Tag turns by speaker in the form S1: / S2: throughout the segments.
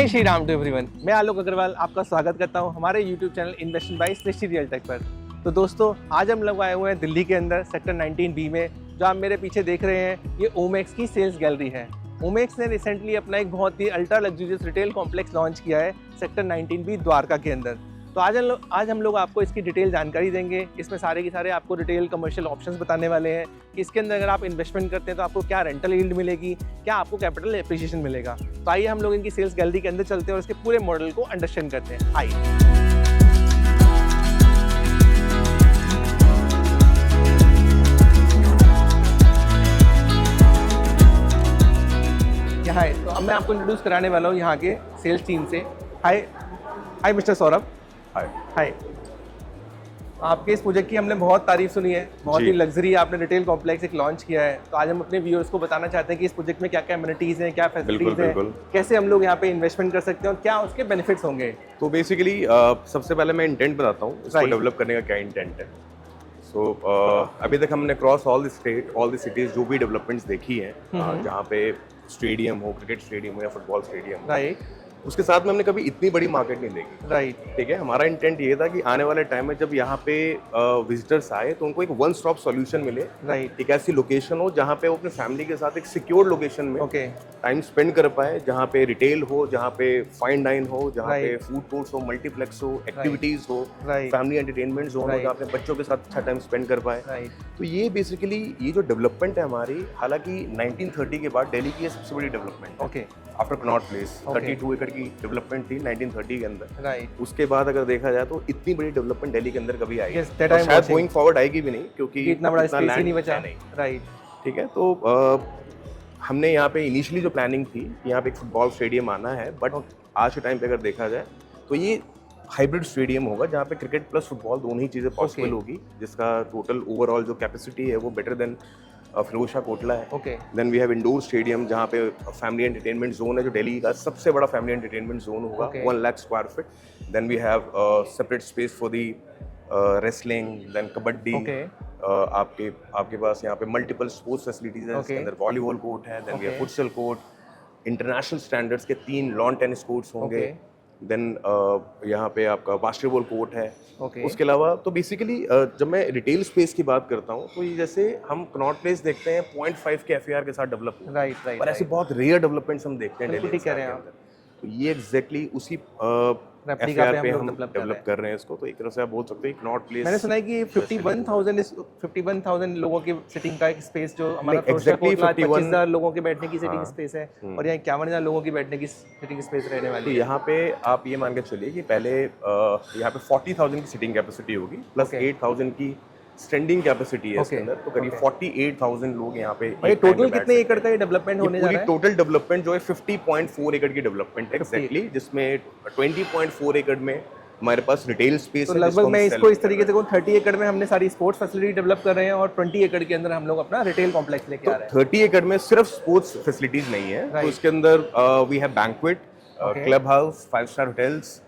S1: जय Shri Ram to everyone. मैं आलोक अग्रवाल आपका स्वागत करता हूं हमारे YouTube channel investment by Srishti real tech पर। तो दोस्तों, आज हम लोग आए हुए हैं दिल्ली के अंदर सेक्टर 19B में। जो आप मेरे पीछे देख रहे हैं ये ओमेक्स की सेल्स गैलरी है। ओमेक्स ने रिसेंटली अपना एक बहुत ही ultra luxurious retail complex launch किया है सेक्टर 19B द्वारका के अंदर। तो आज हम लोग आपको इसकी डिटेल जानकारी देंगे। इसमें सारे के सारे आपको रिटेल कमर्शियल ऑप्शंस बताने वाले हैं कि इसके अंदर अगर आप इन्वेस्टमेंट करते हैं तो आपको क्या रेंटल यील्ड मिलेगी, क्या आपको कैपिटल एप्रिसिएशन मिलेगा। तो आइए हम लोग इनकी सेल्स गैलरी के अंदर चलते हैं और इसके पूरे मॉडल को अंडरस्टैंड करते हैं। आइए। यहाँ है तो अब मैं आपको इंट्रोड्यूस कराने वाला हूँ यहाँ के सेल्स टीम से। Hi mister Saurabh. हाय। आपके इस प्रोजेक्ट की हमने बहुत तारीफ सुनी है, बहुत ही लग्जरी आपने रिटेल कॉम्प्लेक्स एक लॉन्च किया है। तो आज हम अपने व्यूअर्स को बताना चाहते हैं कि इस प्रोजेक्ट में क्या क्या एमिनिटीज हैं, क्या फैसिलिटीज हैं, कैसे हम लोग यहाँ पे इन्वेस्टमेंट कर सकते हैं और क्या उसके बेनिफिट्स होंगे।
S2: तो बेसिकली सबसे पहले मैं इंटेंट बताता हूँ इसको डेवलप करने का क्या इंटेंट है। सो अभी तक हमने cross all the state all the cities जो भी डेवलपमेंट्स देखी हैं, जहाँ पे स्टेडियम हो, क्रिकेट स्टेडियम हो या फुटबॉल स्टेडियम, राइट, उसके साथ में हमने कभी इतनी बड़ी मार्केट नहीं देखी।
S1: राइट,
S2: ठीक है। हमारा इंटेंट ये था कि आने वाले टाइम में जब यहाँ पे विजिटर्स आए तो उनको एक वन स्टॉप सॉल्यूशन मिले।
S1: राइट,
S2: एक ऐसी लोकेशन हो जहाँ पे वो अपने फैमिली के साथ एक सिक्योर लोकेशन में टाइम स्पेंड कर पाए, जहाँ पे रिटेल हो, जहाँ पे फाइन डाइन हो, जहाँ पे फूड कोर्ट्स हो, मल्टीप्लेक्स हो, एक्टिविटीज हो, फैमिली एंटरटेनमेंट जोन हो, जहाँ पे बच्चों के साथ अच्छा टाइम स्पेंड कर पाए। तो ये बेसिकली ये जो डेवलपमेंट है हमारी, हालांकि 1930 के बाद दिल्ली की ये सबसे बड़ी डेवलपमेंट है। आफ्टर कनॉट प्लेस 32 एकड़ की डेवलपमेंट थी 1930 के अंदर। राइट। उसके बाद अगर देखा जाए तो इतनी बड़ी डेवलपमेंट दिल्ली के अंदर कभी आई नहीं, शायद गोइंग फॉरवर्ड आएगी भी नहीं, क्योंकि
S1: इतना बड़ा स्पेस ही नहीं बचा। राइट,
S2: ठीक है। तो हमने यहाँ पे इनिशियली जो प्लानिंग थी कि यहाँ पे एक फुटबॉल स्टेडियम आना है, बट आज के टाइम पे अगर देखा जाए तो ये हाइब्रिड स्टेडियम होगा जहाँ पे क्रिकेट प्लस फुटबॉल दोनों ही चीज़ें पॉसिबल होगी, जिसका टोटल ओवरऑल जो कैपेसिटी है वो बेटर देन फिरोजशाह कोटला है। Then we have indoor stadium जहाँ पे फैमिली एंटरटेनमेंट जोन है, जो दिल्ली का सबसे बड़ा फैमिली एंटरटेनमेंट जोन होगा, 1 lakh square feet. Then we have separate space for the wrestling, then kabaddi. आपके पास यहाँ पे मल्टीपल स्पोर्ट्स फैसिलिटीज है, इसके अंदर वॉलीबॉल कोर्ट है, then we have futsal court, international standards के 3 लॉन टेनिस कोर्ट्स होंगे। देन यहाँ पे आपका बास्केटबॉल कोर्ट है। उसके अलावा तो बेसिकली जब मैं रिटेल स्पेस की बात करता हूँ तो ये जैसे हम कनॉट प्लेस देखते हैं 0.5 के FAR के साथ डेवलप, राइट, और ऐसे बहुत रेयर डेवलपमेंट्स हम देखते हैं दिल्ली के अंदर। तो ये एग्जैक्टली उसी FAR पे हम डेवलप कर रहे हैं इसको। तो एक तरह से आप बोल सकते हैं कनॉट प्लेस।
S1: मैंने सुना है कि 51,000 लोगों की सिटिंग का एक स्पेस जो हमारा 25,000 लोगों के बैठने की सिटिंग स्पेस है, और यहाँ 51,000 लोगों की बैठने की सिटिंग स्पेस रहने वाली है।
S2: तो यहाँ पे आप ये मान के चलिए कि पहले यहाँ पे 40,000 की सिटिंग कैपेसिटी होगी, प्लस 8,000 की स्टैंडिंग कैपेसिटी है इसके अंदर। तो करीब 48,000 लोग यहाँ पे।
S1: टोटल कितने एकड़ का ये डेवलपमेंट होने जा रहा है?
S2: टोटल डेवलपमेंट जो है 50.4 एकड़ की डेवलपमेंट है एग्जैक्टली, जिसमें 20.4 एकड़ में हमारे पास रिटेल स्पेस है।
S1: तो लगभग मैं इसको इस तरीके से कहूँ 30 एकड़ में हमने सारी स्पोर्ट्स फैसिलिटी डेवलप कर रहे हैं और 20 एकड़ के अंदर हम लोग अपना रिटेल कॉम्प्लेक्स लेके आ रहे हैं।
S2: 30 एकड़ में सिर्फ स्पोर्ट्स फैसिलिटीज नहीं है, तो इसके अंदर we have banquet, club house, 5 star hotels.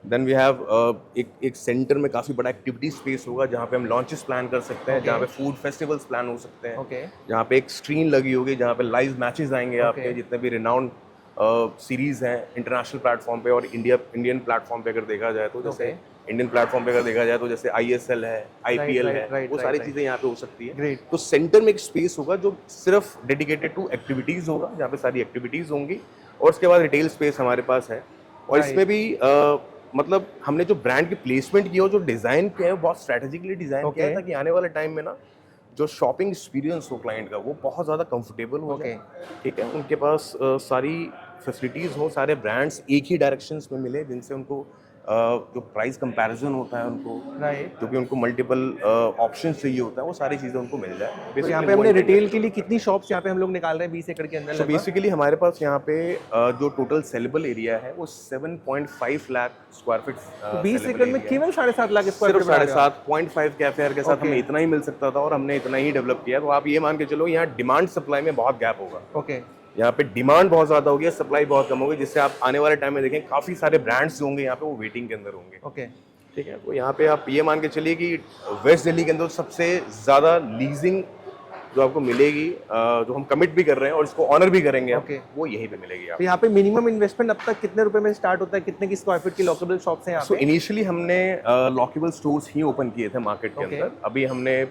S2: Then we have एक सेंटर में काफ़ी बड़ा एक्टिविटी स्पेस होगा जहाँ पे हम लॉन्चेस प्लान कर सकते हैं, जहाँ पे फूड फेस्टिवल्स प्लान हो सकते हैं, जहाँ पे एक स्क्रीन लगी होगी जहाँ पे लाइव मैचेस आएंगे आपके, जितने भी रिनाउंड सीरीज हैं इंटरनेशनल प्लेटफॉर्म पे और इंडियन प्लेटफॉर्म पे अगर देखा जाए तो, जैसे इंडियन प्लेटफॉर्म पे अगर देखा जाए तो जैसे ISL है, IPL है, वो सारी चीज़ें यहाँ पे हो सकती है। तो सेंटर में एक स्पेस होगा जो सिर्फ डेडिकेटेड टू एक्टिविटीज़ होगा, जहाँ पे सारी एक्टिविटीज़ होंगी, और उसके बाद रिटेल स्पेस हमारे पास है। और इसमें भी मतलब हमने जो ब्रांड की प्लेसमेंट की है, जो डिज़ाइन किया है, बहुत स्ट्रैटेजिकली डिज़ाइन किया है ताकि आने वाले टाइम में ना जो शॉपिंग एक्सपीरियंस हो क्लाइंट का वो बहुत ज़्यादा कंफर्टेबल हो जाए। ठीक है, उनके पास सारी फैसिलिटीज़ हो, सारे ब्रांड्स एक ही डायरेक्शंस में मिले, जिनसे उनको जो प्राइस कंपैरिजन होता है उनको, जो कि उनको मल्टीपल ऑप्शंस चाहिए होता है, वो सारी चीज़ें उनको मिल जाए।
S1: तो यहाँ पे हमने रिटेल के लिए कितनी शॉप्स यहाँ पे हम लोग निकाल रहे हैं 20 एकड़ के अंदर?
S2: तो बेसिकली हमारे पास यहाँ पे जो टोटल सेलेबल एरिया है वो 7.5 लाख स्क्वायर फीट।
S1: 20 एकड़ में केवल 7.5 लाख स्क्वायर फीट?
S2: 7.5 के FAR के साथ हमें इतना ही मिल सकता था और हमने इतना ही डेवलप किया। तो आप ये मान के चलो यहाँ डिमांड सप्लाई में बहुत गैप होगा। यहाँ पे डिमांड बहुत ज्यादा होगी, सप्लाई बहुत कम होगी, जिससे आप आने वाले टाइम में देखें काफी सारे ब्रांड्स जो होंगे यहाँ पे वो वेटिंग के अंदर होंगे। ठीक है, तो यहाँ पे आप ये मान के चलिए कि वेस्ट दिल्ली के अंदर सबसे ज्यादा लीजिंग जो आपको मिलेगी, जो हम कमिट भी कर रहे हैं और इसको ऑनर भी करेंगे हम,
S1: Okay.
S2: वो यहीं पे मिलेगी
S1: तो
S2: आपको।
S1: यहाँ पे मिनिमम इन्वेस्टमेंट अब तक कितने रुपए में स्टार्ट होता है, कितने की स्क्वायर फीट की लॉकेबल शॉप्स हैं यहाँ
S2: सो
S1: पे?
S2: इनिशियली हमने लॉकेबल स्टोर्स ही ओपन किए थे मार्केट के
S1: Okay.
S2: अंदर। अभी हमने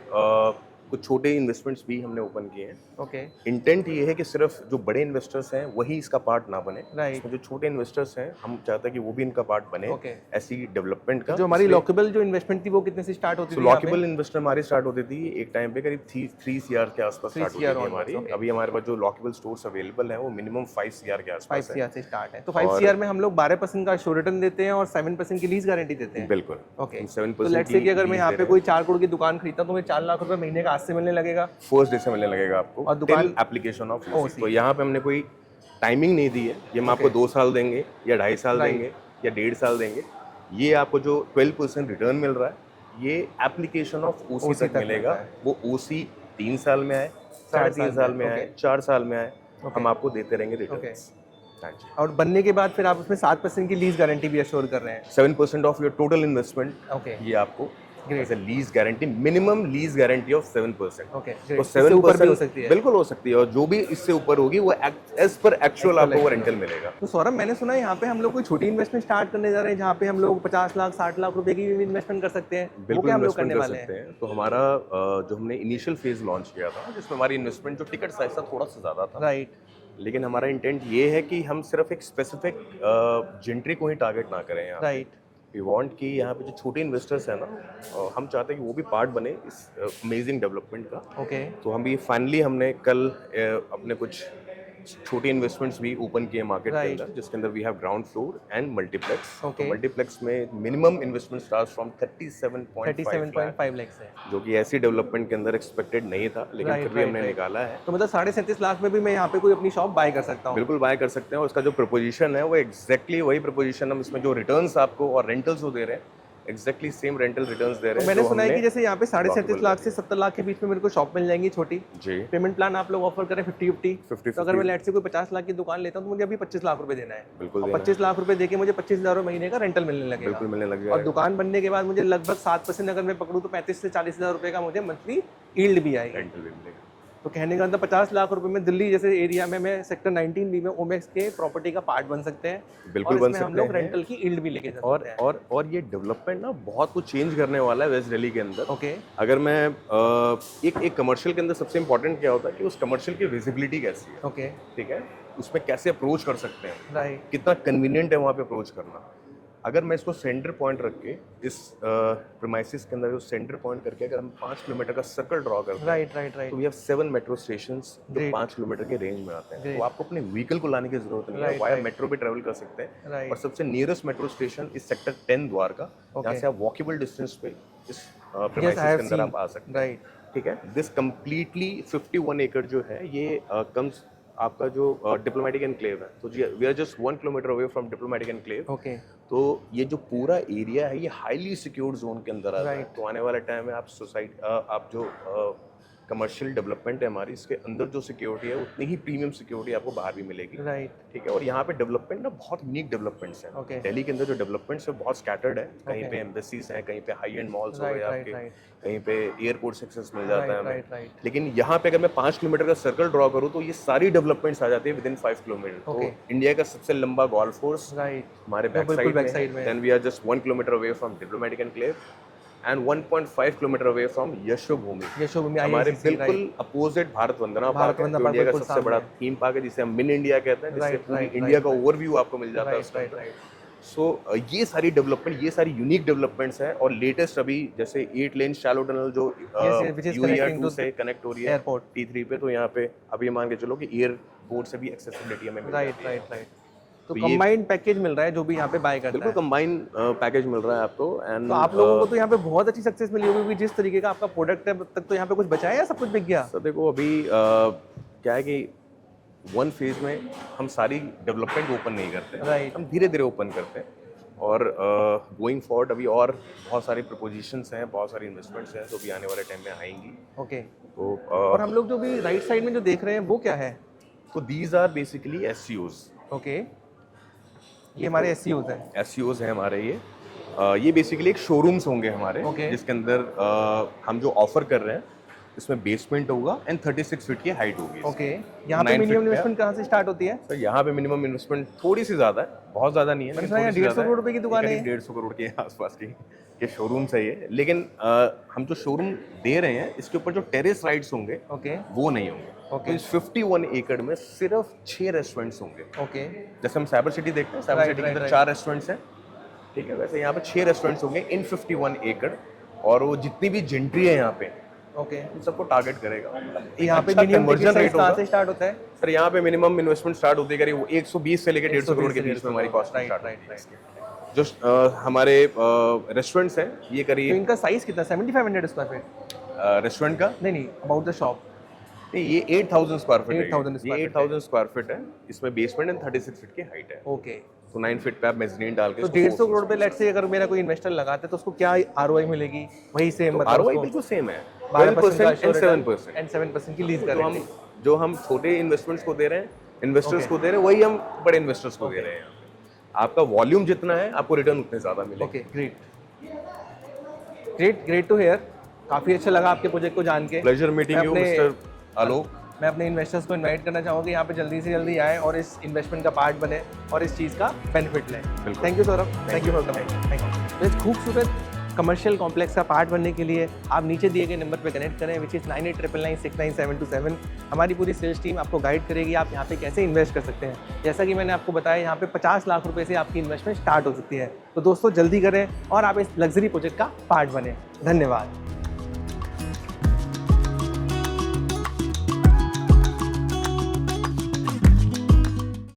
S2: कुछ छोटे इन्वेस्टमेंट्स भी हमने ओपन किए हैं।
S1: ओके,
S2: इंटेंट ये है कि सिर्फ जो बड़े इन्वेस्टर्स हैं वही इसका पार्ट ना बने,
S1: Right.
S2: इसमें जो छोटे इन्वेस्टर्स हैं हम चाहते हैं कि वो भी इनका पार्ट बने,
S1: Okay.
S2: ऐसी डेवलपमेंट का।
S1: जो हमारी लॉकेबल जो इन्वेस्टमेंट थी वो कितने से स्टार्ट होती थी? यहाँ पे?
S2: लॉकेबल इन्वेस्टर हमारी स्टार्ट होती थी एक टाइम पे करीब 3 CR के आसपास
S1: 3
S2: स्टार्ट होती
S1: CR
S2: थी
S1: onwards,
S2: हमारी।
S1: okay.
S2: अभी हमारे पास जो लॉकेबल स्टोर्स अवेलेबल हैं वो मिनिमम 5 CR के
S1: 5
S2: आसपास है।
S1: CR से स्टार्ट है। तो 5 CR में हम लोग 12% का शो रिटर्न देते हैं और 7% की लीज गारंटी देते हैं।
S2: बिल्कुल।
S1: ओके,
S2: हम 7%
S1: तो लेट्स से कि अगर मैं
S2: lease
S1: यहाँ
S2: दे
S1: पे
S2: रहे
S1: कोई 4 करोड़ की दुकान खरीदता हूँ तो मुझे 4 लाख रुपए महीने का आज से मिलने लगेगा।
S2: फर्स्ट डे से मिलने लगेगा आपको
S1: और दुकान-
S2: टिल एप्लीकेशन ऑफ
S1: OC।
S2: तो यहाँ पे हमने कोई टाइमिंग नहीं दी है, ये हम आपको 2 साल देंगे या 2.5 साल
S1: Right.
S2: देंगे या 1.5 साल देंगे। ये आपको जो 12% रिटर्न मिल रहा है ये एप्लीकेशन ऑफ OC
S1: OC
S2: तक
S1: तक
S2: मिलेगा।
S1: मिलता है।
S2: वो OC 3 साल में आए, 3.5 साल में आए, 4 साल में आए, हम आपको देते रहेंगे रिटर्न। हाँ जी।
S1: और बनने के बाद फिर आप उसमें 7% की लीज गारंटी भी अश्योर कर रहे हैं।
S2: 7% of your total investment
S1: okay,
S2: ये आपको
S1: Great.
S2: As a lease guarantee, minimum lease guarantee of 7%।
S1: Okay,
S2: तो
S1: इससे ऊपर भी हो सकती है।
S2: बिल्कुल हो सकती है, और जो भी इससे ऊपर होगी वो एज पर एक्चुअल आपको वो रेंटल मिलेगा।
S1: तो सौरभ, मैंने सुना है यहाँ पे हम लोग कोई छोटी इन्वेस्टमेंट स्टार्ट करने जा रहे हैं जहाँ पे हम लोग 50 लाख 60 लाख रुपए की भी इन्वेस्टमेंट कर सकते हैं। वो
S2: बिल्कुल
S1: क्या हम लोग
S2: इन्वेस्टमेंट
S1: करने
S2: कर
S1: वाले
S2: सकते
S1: हैं?
S2: हैं। तो हमारा जो हमने इनिशियल फेज लॉन्च किया था जिसमें हमारी इन्वेस्टमेंट जो टिकट साइज था थोड़ा सा ज़्यादा था,
S1: राइट,
S2: लेकिन हमारा इंटेंट ये है कि हम सिर्फ एक स्पेसिफिक जेंट्री को ही टारगेट ना करें यहाँ।
S1: राइट,
S2: वी वांट कि यहाँ पे जो छोटे इन्वेस्टर्स हैं ना, हम चाहते हैं कि वो भी पार्ट बने इस अमेजिंग डेवलपमेंट का।
S1: ओके,
S2: तो हम भी फाइनली हमने कल अपने कुछ छोटे इन्वेस्टमेंट्स भी ओपन किए मार्केट के
S1: Right.
S2: अंदर, जिसके अंदर we have ground floor and multiplex.
S1: Okay.
S2: Multiplex में minimum investment start from 37.5 lakh,
S1: 37.5 lakh से।
S2: जो कि ऐसी डेवलपमेंट के अंदर एक्सपेक्टेड नहीं था, लेकिन
S1: Right,
S2: फिर भी
S1: right,
S2: हमने
S1: right.
S2: निकाला है।
S1: तो मतलब 37.5 लाख में भी मैं यहाँ पे कोई अपनी शॉप बाय कर सकता हूँ?
S2: बिल्कुल बाय कर सकते हैं, और उसका जो प्रपोजिशन है वो एग्जैक्टली वही प्रपोजिशन हम इसमें जो रिटर्न्स आपको और रेंटल्स वो दे रहे हैं, एग्जैक्टली सेम रेंटल रिटर्न्स दे रहे
S1: तो
S2: हैं।
S1: मैंने
S2: जो
S1: सुना है
S2: हमने
S1: कि जैसे यहाँ पे 37.5
S2: lockable
S1: लाख से 70 लाख के बीच में मेरे को शॉप मिल जाएंगी छोटी।
S2: जी
S1: पेमेंट प्लान आप लोग ऑफर करें 50-50।
S2: 50-50।
S1: तो अगर मैं लेट से कोई 50 लाख की दुकान लेता हूँ तो मुझे अभी 25 लाख रुपए देना है।
S2: बिल्कुल
S1: और
S2: देना
S1: 25 लाख रुपए देके मुझे 25,000 महीने का रेंटल मिलने लगेगा।
S2: बिल्कुल मिलने लग
S1: और
S2: जाएगा।
S1: दुकान बनने के बाद मुझे लगभग 7% अगर मैं पकड़ूँ तो 35 से 40,000 रुपए का मुझे मंथली यील्ड भी आएगी।
S2: रेंटल भी मिलेगा।
S1: तो कहने का मतलब 50 लाख रुपए में दिल्ली जैसे एरिया में मैं सेक्टर 19B में ओमेक्स के प्रॉपर्टी का पार्ट बन सकते हैं।
S2: बिल्कुल
S1: और
S2: बन
S1: इसमें हम
S2: सकते
S1: लोग
S2: हैं।
S1: रेंटल की यील्ड भी लेके जा सकते हैं।
S2: और ये डेवलपमेंट ना बहुत कुछ चेंज करने वाला है वेस्ट दिल्ली के अंदर।
S1: ओके,
S2: अगर मैं एक कमर्शियल के अंदर सबसे इंपॉर्टेंट क्या होता है कि उस कमर्शियल की विजिबिलिटी कैसी है,
S1: ओके,
S2: ठीक है, उसमें कैसे अप्रोच कर सकते हैं,
S1: राइट,
S2: कितना कन्वीनियंट है वहाँ पे अप्रोच करना। अगर मैं इसको सेंटर पॉइंट रख के इस प्रीमाइसिस के अंदर जो सेंटर पॉइंट करके अगर हम 5 किलोमीटर का सर्कल ड्रॉ करते हैं,
S1: राइट, राइट,
S2: तो
S1: right,
S2: we have 7 metro stations जो
S1: Great.
S2: 5 किलोमीटर के रेंज में आते हैं।
S1: Great.
S2: तो आपको अपने व्हीकल को लाने की जरूरत नहीं है,
S1: Right,
S2: वाया
S1: right.
S2: मेट्रो पे ट्रेवल कर सकते हैं।
S1: राइट,
S2: और सबसे नियरेस्ट मेट्रो स्टेशन इस सेक्टर 10 द्वारका, जहाँ
S1: Okay.
S2: से आप वॉकेबल डिस्टेंस पे इस
S1: Yes,
S2: प्रीमाइसिस
S1: I have
S2: के अंदर
S1: seen.
S2: आप आ सकते हैं।
S1: राइट,
S2: ठीक है, दिस कम्प्लीटली 51 एकड़ जो है ये कम्स आपका जो डिप्लोमेटिक एनक्लेव है। तो we are just 1 kilometre away from diplomatic enclave.
S1: Okay,
S2: तो ये जो पूरा एरिया है ये हाईली सिक्योर्ड जोन के अंदर आता है।
S1: Right.
S2: तो आने वाले टाइम में आप जो कमर्शियल डेवलपमेंट है हमारी, इसके अंदर जो सिक्योरिटी है उतनी ही प्रीमियम सिक्योरिटी आपको बाहर भी मिलेगी।
S1: राइट,
S2: ठीक है, और यहाँ पे डेवलपमेंट ना बहुत यूनिक डेवलपमेंट्स हैं।
S1: Okay.
S2: दिल्ली के अंदर जो डेवलपमेंट्स है बहुत स्कैटर्ड है। कहीं
S1: Okay.
S2: पे एम्बेसीज हैं, कहीं पे हाई एंड मॉल्स हो
S1: Right,
S2: गए
S1: right,
S2: आपके,
S1: right.
S2: कहीं पे एयरपोर्ट सक्सेस मिल जाता है
S1: राइट,
S2: हमें।
S1: राइट, राइट,
S2: लेकिन यहाँ पे अगर मैं 5 किलोमीटर का सर्कल ड्रॉ करूँ तो ये सारी डेवलपमेंट्स आ जाती है विद इन 5 किलोमीटर।
S1: Okay.
S2: तो इंडिया का सबसे लंबा गोल्फ कोर्स
S1: राइट,
S2: हमारे
S1: बिल्कुल
S2: बैक
S1: back
S2: साइड
S1: side
S2: में
S1: में।
S2: Then we are just 1 kilometre away from diplomatic enclave and 1.5 kilometre away from Yashobhoomi.
S1: Yashobhoomi
S2: हमारे
S1: IICC,
S2: बिल्कुल
S1: right,
S2: opposite Bharat Vandana
S1: Bharat
S2: park है,
S1: वंदना
S2: जो
S1: पार्क
S2: इंडिया का
S1: बिल्कुल
S2: सबसे बड़ा
S1: सामने है।
S2: थीम पार्क है, जिसे हम मिन इंडिया कहते हैं, जिससे
S1: Right,
S2: पूरी
S1: right,
S2: इंडिया
S1: right,
S2: का
S1: right.
S2: ओवरव्यू आपको मिल जाता है
S1: राइट,
S2: उसके
S1: राइट,
S2: अंदर।
S1: राइट,
S2: सो ये सारी डेवलपमेंट, ये सारी यूनिक डेवलपमेंट्स हैं। और लेटेस्ट अभी जैसे 8 लेन शैलो टनल जो
S1: which is connecting
S2: UER2
S1: to
S2: से कनेक्ट हो रही है
S1: एयरपोर्ट।
S2: T3 पे, तो यहाँ पे अभी मान के चलो कि एयरपोर्ट से भी एक्सेसिबिलिटी हमें मिल
S1: राइट,
S2: जाती है।
S1: Right, right. तो
S2: तो ये-
S1: कंबाइंड पैकेज मिल रहा है जो भी यहाँ पे बाय करता
S2: बिल्कुल
S1: है।
S2: कंबाइन पैकेज मिल रहा है आपको। एंड
S1: तो आप लोगों को तो यहाँ पे बहुत अच्छी सक्सेस मिली होगी क्योंकि जिस तरीके का आपका प्रोडक्ट है अब तक तो यहाँ पे कुछ बचा है या सब कुछ बिक गया?
S2: सर देखो अभी क्या है कि 1 फेज में हम सारी डेवलपमेंट ओपन नहीं करते,
S1: Right.
S2: हम धीरे धीरे ओपन करते हैं। और गोइंग फॉरवर्ड अभी और बहुत सारी प्रपोजिशंस हैं, बहुत सारी इन्वेस्टमेंट्स हैं जो भी आने वाले टाइम में आएंगी।
S1: ओके,
S2: तो
S1: और हम लोग जो भी राइट साइड में जो देख रहे हैं वो क्या है?
S2: तो these are basically SCOs।
S1: Okay, ये हमारे SCOs हैं।
S2: SCOs हैं हमारे ये बेसिकली एक शोरूम्स होंगे हमारे,
S1: Okay.
S2: जिसके अंदर हम जो ऑफर कर रहे हैं इसमें बेसमेंट होगा एंड 36 फीट की हाइट होगी।
S1: ओके, यहाँ पे मिनिमम इन्वेस्टमेंट कहाँ से स्टार्ट होती है?
S2: सर यहाँ पे मिनिमम इन्वेस्टमेंट थोड़ी सी ज़्यादा है, बहुत ज़्यादा नहीं है।
S1: मैंने सुना है 150 करोड़ रुपए की दुकान है।
S2: 150 करोड़ के आसपास के शोरूम है ये, लेकिन हम जो शोरूम दे रहे हैं इसके ऊपर जो टेरेस राइड्स होंगे
S1: ओके
S2: वो नहीं होंगे।
S1: ओके।
S2: तो इस 51 एकड़ में सिर्फ 6 रेस्टोरेंट्स होंगे।
S1: ओके,
S2: जैसे हम साइबर सिटी देखते हैं, साइबर सिटी के अंदर 4 रेस्टोरेंट्स हैं, ठीक है, वैसे यहाँ पे 6 रेस्टोरेंट्स होंगे इन 51 एकड़। और वो जितनी भी जेंट्री है यहाँ पे,
S1: ओके,
S2: इन सबको टारगेट करेगा।
S1: यहाँ पे मिनिमम कन्वर्जन रेट कहाँ से स्टार्ट होता है?
S2: सर यहाँ पे मिनिमम इन्वेस्टमेंट स्टार्ट होती है करीब 120 से लेकर 150 करोड़ के बीच में हमारी कॉस्ट स्टार्ट होती है। जो हमारे रेस्टोरेंट्स हैं ये
S1: तो
S2: करीब
S1: इनका साइज कितना? 7500 स्क्वायर फीट?
S2: रेस्टोरेंट का
S1: नहीं, अबाउट द शॉप।
S2: नहीं, ये 8000 स्क्वायर फीट है।
S1: 8000 स्क्वायर
S2: ये 8000 स्क्वायर फीट है। इसमें बेसमेंट एंड 36 फीट की हाइट है।
S1: ओके,
S2: तो 9 फीट पे आप मेज़नीन डाल के
S1: तो 150 करोड़ पे लेट्स से अगर मेरा कोई इन्वेस्टर लगाता है तो उसको क्या आरओआई मिलेगी? वही सेम मतलब
S2: आरओआई बिल्कुल सेम है,
S1: 12%
S2: एंड 7%।
S1: एंड 7% की लीज
S2: तो
S1: गारंटी।
S2: जो हम छोटे इन्वेस्टमेंट्स को दे रहे हैं, इन्वेस्टर्स को दे रहे हैं, वही हम बड़े इन्वेस्टर्स को दे रहे हैं। आपका वॉल्यूम जितना है आपको रिटर्न उतने ज़्यादा मिलेगा।
S1: Okay, great to hear. काफ़ी अच्छा लगा आपके प्रोजेक्ट को जान के।
S2: Pleasure meeting you mister Alok.
S1: मैं अपने इन्वेस्टर्स को इनवाइट करना चाहूँगा कि यहाँ पे जल्दी से जल्दी आए और इस इन्वेस्टमेंट का पार्ट बने और इस चीज़ का बेनिफिट लें। Thank you Saurabh, thank you for coming. Thank you. तो इस खूबसूरत कमर्शियल कॉम्प्लेक्स का पार्ट बनने के लिए आप नीचे दिए गए नंबर पे कनेक्ट करें, विच इज़ 9899969727। हमारी पूरी सेल्स टीम आपको गाइड करेगी आप यहाँ पे कैसे इन्वेस्ट कर सकते हैं। जैसा कि मैंने आपको बताया, यहाँ पे 50 लाख रुपए से आपकी इन्वेस्टमेंट स्टार्ट हो सकती है। तो दोस्तों जल्दी करें और आप इस लग्जरी प्रोजेक्ट का पार्ट बने। धन्यवाद।